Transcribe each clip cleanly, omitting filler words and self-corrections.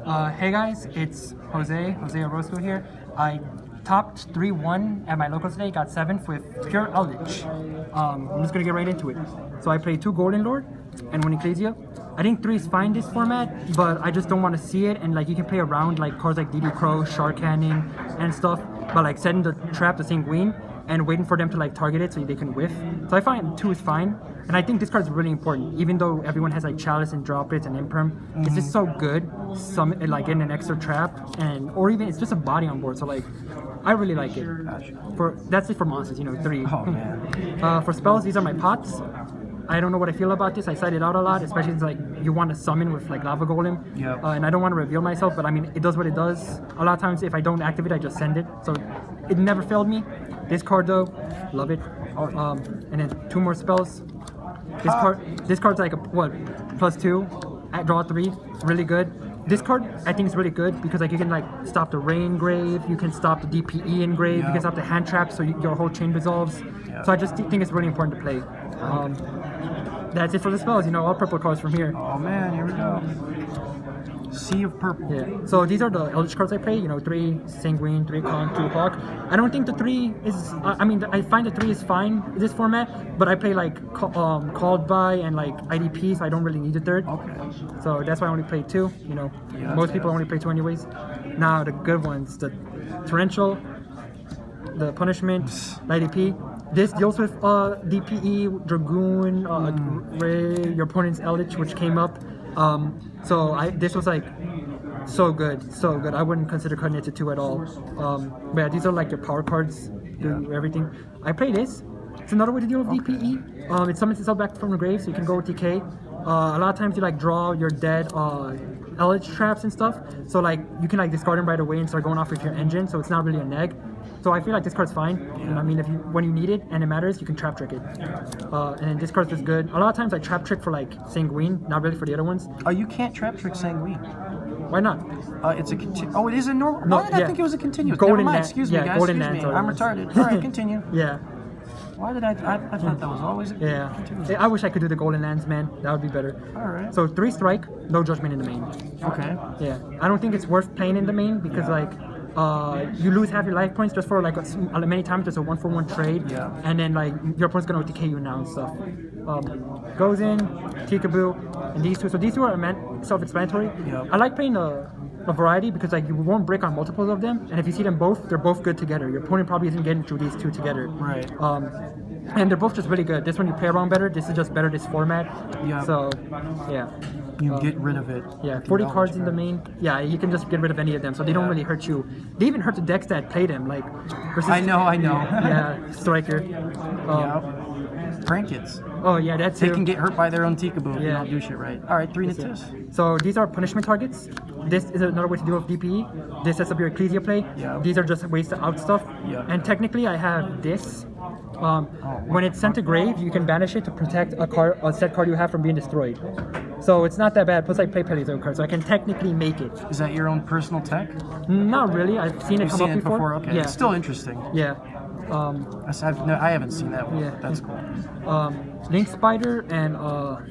Hey guys, it's Jose Orozco here. I topped 3-1 at my local today, got 7th with pure Eldlich. I'm just gonna get right into it. So I played 2 Golden Lord and 1 Ecclesia. I think 3 is fine this format, but I just don't want to see it, and like you can play around like cards like DD Crow, Shark Cannon, and stuff, but like setting the trap the Sanguine and waiting for them to like target it so they can whiff. So I find 2 is fine. And I think this card is really important, even though everyone has like Chalice and Droplets and Imperm. It's just so good, like getting an extra trap, or even it's just a body on board. So like, I really like it. That's it for monsters, 3. Oh man. For spells, these are my pots. I don't know what I feel about this. I cite it out a lot, especially since like you want to summon with like Lava Golem. Yep. And I don't want to reveal myself, but I mean it does what it does. A lot of times if I don't activate, I just send it. So it never failed me. This card though, love it. And then 2 more spells. This card's like a +2 at draw 3, really good. This card I think is really good because like you can like stop the Rain Grave, you can stop the DPE in Grave, you can stop the hand trap, so your whole chain dissolves. So I just think it's really important to play. That's it for the spells. All purple cards from here. Oh man, here we go. Sea of purple. Yeah. So these are the Eldritch cards I play. 3 Sanguine, 3 Con, 2 Hawk. I don't think the 3 is. I find the 3 is fine in this format, but I play like Called By and like IDP, so I don't really need the 3rd. Okay. So that's why I only play 2. Most people only play 2 anyways. Now the good ones, the Torrential, the Punishment, IDP. This deals with DPE, Dragoon, Ray, your opponent's Eldlich, which came up. This was like so good. I wouldn't consider cutting it to 2 at all. But yeah, these are like your power cards, do everything. I play this. It's another way to deal with DPE. It summons itself back from the grave, so you can go with DK. A lot of times you like draw your dead Eldritch traps and stuff. So like you can like discard them right away and start going off with your engine. So it's not really a neg. So I feel like this card's fine. And I mean, when you need it and it matters, you can trap trick it. And then this card's just good. A lot of times I trap trick for like Sanguine, not really for the other ones. Oh, you can't trap trick Sanguine. Why not? It's a oh, it is a normal. No, Why did I think it was a continuous? Golden Never mind. Land, Excuse me, guys. Golden Excuse me. Land, I'm retarded. All right, continue. Yeah. Why did I thought that was always a continuous. I wish I could do the Golden Lands, man. That would be better. All right. So 3 strike, no judgment in the main. Okay. Yeah. I don't think it's worth playing in the main because like you lose half your life points just for like many times just a 1-for-1 trade. Yeah. And then like your opponent's gonna OTK you now and stuff. Goes in, Tikaboo, and these 2. So these 2 are self-explanatory. Yeah. I like playing a variety because like you won't break on multiples of them, and if you see them both, they're both good together. Your opponent probably isn't getting through these 2 together. Right. And they're both just really good. This one you play around better. This is just better this format. Yeah. So, yeah. You get rid of it. Yeah, 40 cards in the main. Yeah, you can just get rid of any of them, so they don't really hurt you. They even hurt the decks that play them, like. Versus, I know. Yeah, Striker. Prankets. Oh yeah, that's They can get hurt by their own Tikaboo if you don't do shit right. All right, 3 Natus. So these are punishment targets. This is another way to deal with DPE. This sets up your Ecclesia play. Yeah. These are just ways to out stuff. Yeah. And technically, I have this. When it's sent to grave, you can banish it to protect a set card you have from being destroyed. So it's not that bad. Plus, I play Pelezo cards, so I can technically make it. Is that your own personal tech? Not really. I've seen it come up before. Okay. Yeah. It's still interesting. Yeah. I haven't seen that one. Yeah. That's cool. Link Spider and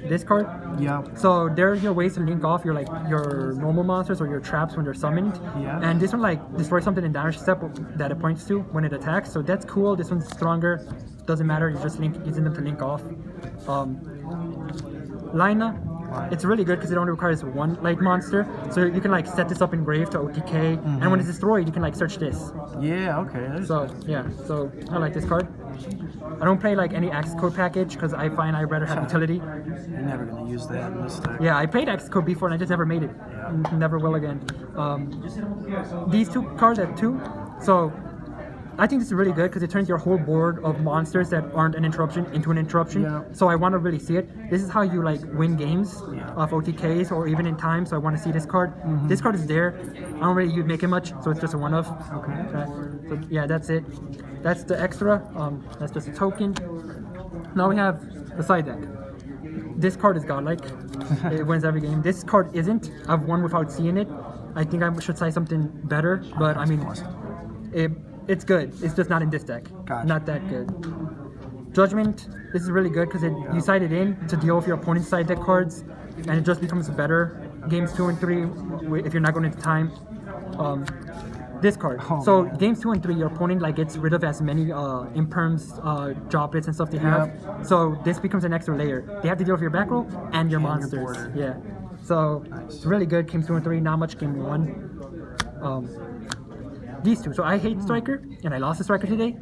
this card. Yeah. So they're your ways to link off your normal monsters or your traps when they're summoned. Yeah. And this one like destroys something in damage step that it points to when it attacks. So that's cool. This one's stronger. Doesn't matter. You're just using them to link off. Lina. It's really good because it only requires 1 light monster, so you can like set this up in grave to OTK, and when it's destroyed, you can like search this. Yeah, okay. So yeah, so I like this card. I don't play like any Axe Code package because I find I'd rather have utility. You're never gonna use that in this deck. Yeah, I played Axe Code before and I just never made it. Never will again. These 2 cards at 2, so I think this is really good because it turns your whole board of monsters that aren't an interruption into an interruption. Yeah. So I want to really see it. This is how you like win games of OTKs or even in time. So I want to see this card. This card is there. I don't really make it much, so it's just a one-off. Okay. So yeah, that's it. That's the extra. That's just a token. Now we have the side deck. This card is godlike. It wins every game. This card isn't. I've won without seeing it. I think I should say something better, but I mean, it's good. It's just not in this deck. Gotcha. Not that good. Judgment, this is really good because you side it in to deal with your opponent's side deck cards, and it just becomes better games 2 and 3, if you're not going into time, this card. Oh, so man. games 2 and 3, your opponent like gets rid of as many imperms, droplets and stuff they have. So this becomes an extra layer. They have to deal with your back row and your monsters. border. Yeah. So it's really good. Game 2 and 3, not much game 1. These two. So I hate Striker, and I lost the Striker today.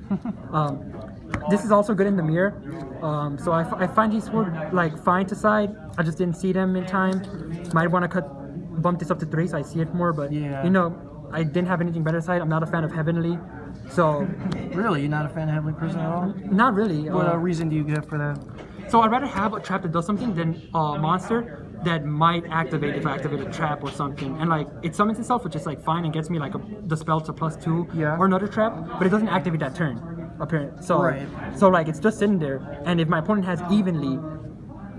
This is also good in the mirror. So I find these were like fine to side. I just didn't see them in time. Might want to bump this up to 3 so I see it more. But Yeah. you know, I didn't have anything better side. I'm not a fan of Heavenly, so Really, you're not a fan of Heavenly Prison at all? not really. What reason do you give for that? So I'd rather have a trap that does something than a monster that might activate if I activate a trap or something. And like it summons itself, which is like fine and gets me like the spell to +2 Yeah. or another trap, but it doesn't activate that turn. Apparently. So Right. so like it's just sitting there, and if my opponent has evenly,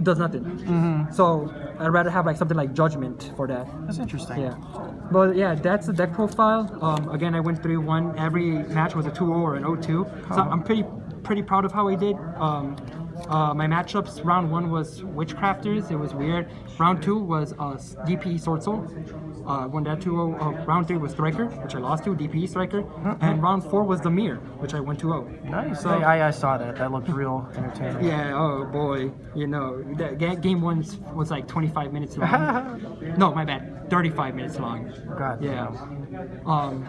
does nothing. So I'd rather have like something like Judgment for that. That's interesting. Yeah. But yeah, that's the deck profile. Again, I went 3-1. Every match was a 2-0 or an 0-2. So I'm pretty proud of how I did. My matchups, round 1 was Witchcrafters. It was weird. Round 2 was DP Sword Soul. Won that 2-0. Round 3 was Striker, which I lost to, DP Striker. And round 4 was the Mirror, which I went 2-0. Nice. So- I saw that. That looked real entertaining. Yeah, oh boy. You know, game 1 was like 25 minutes long. No, my bad. 35 minutes long. God. Yeah.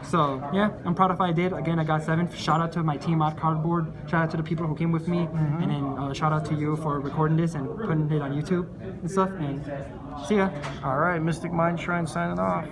So yeah, I'm proud of how I did. Again, I got 7. Shout out to my team at Cardboard. Shout out to the people who came with me, and then shout out to you for recording this and putting it on YouTube and stuff. And see ya. All right, Mystic Mind Shrine signing off.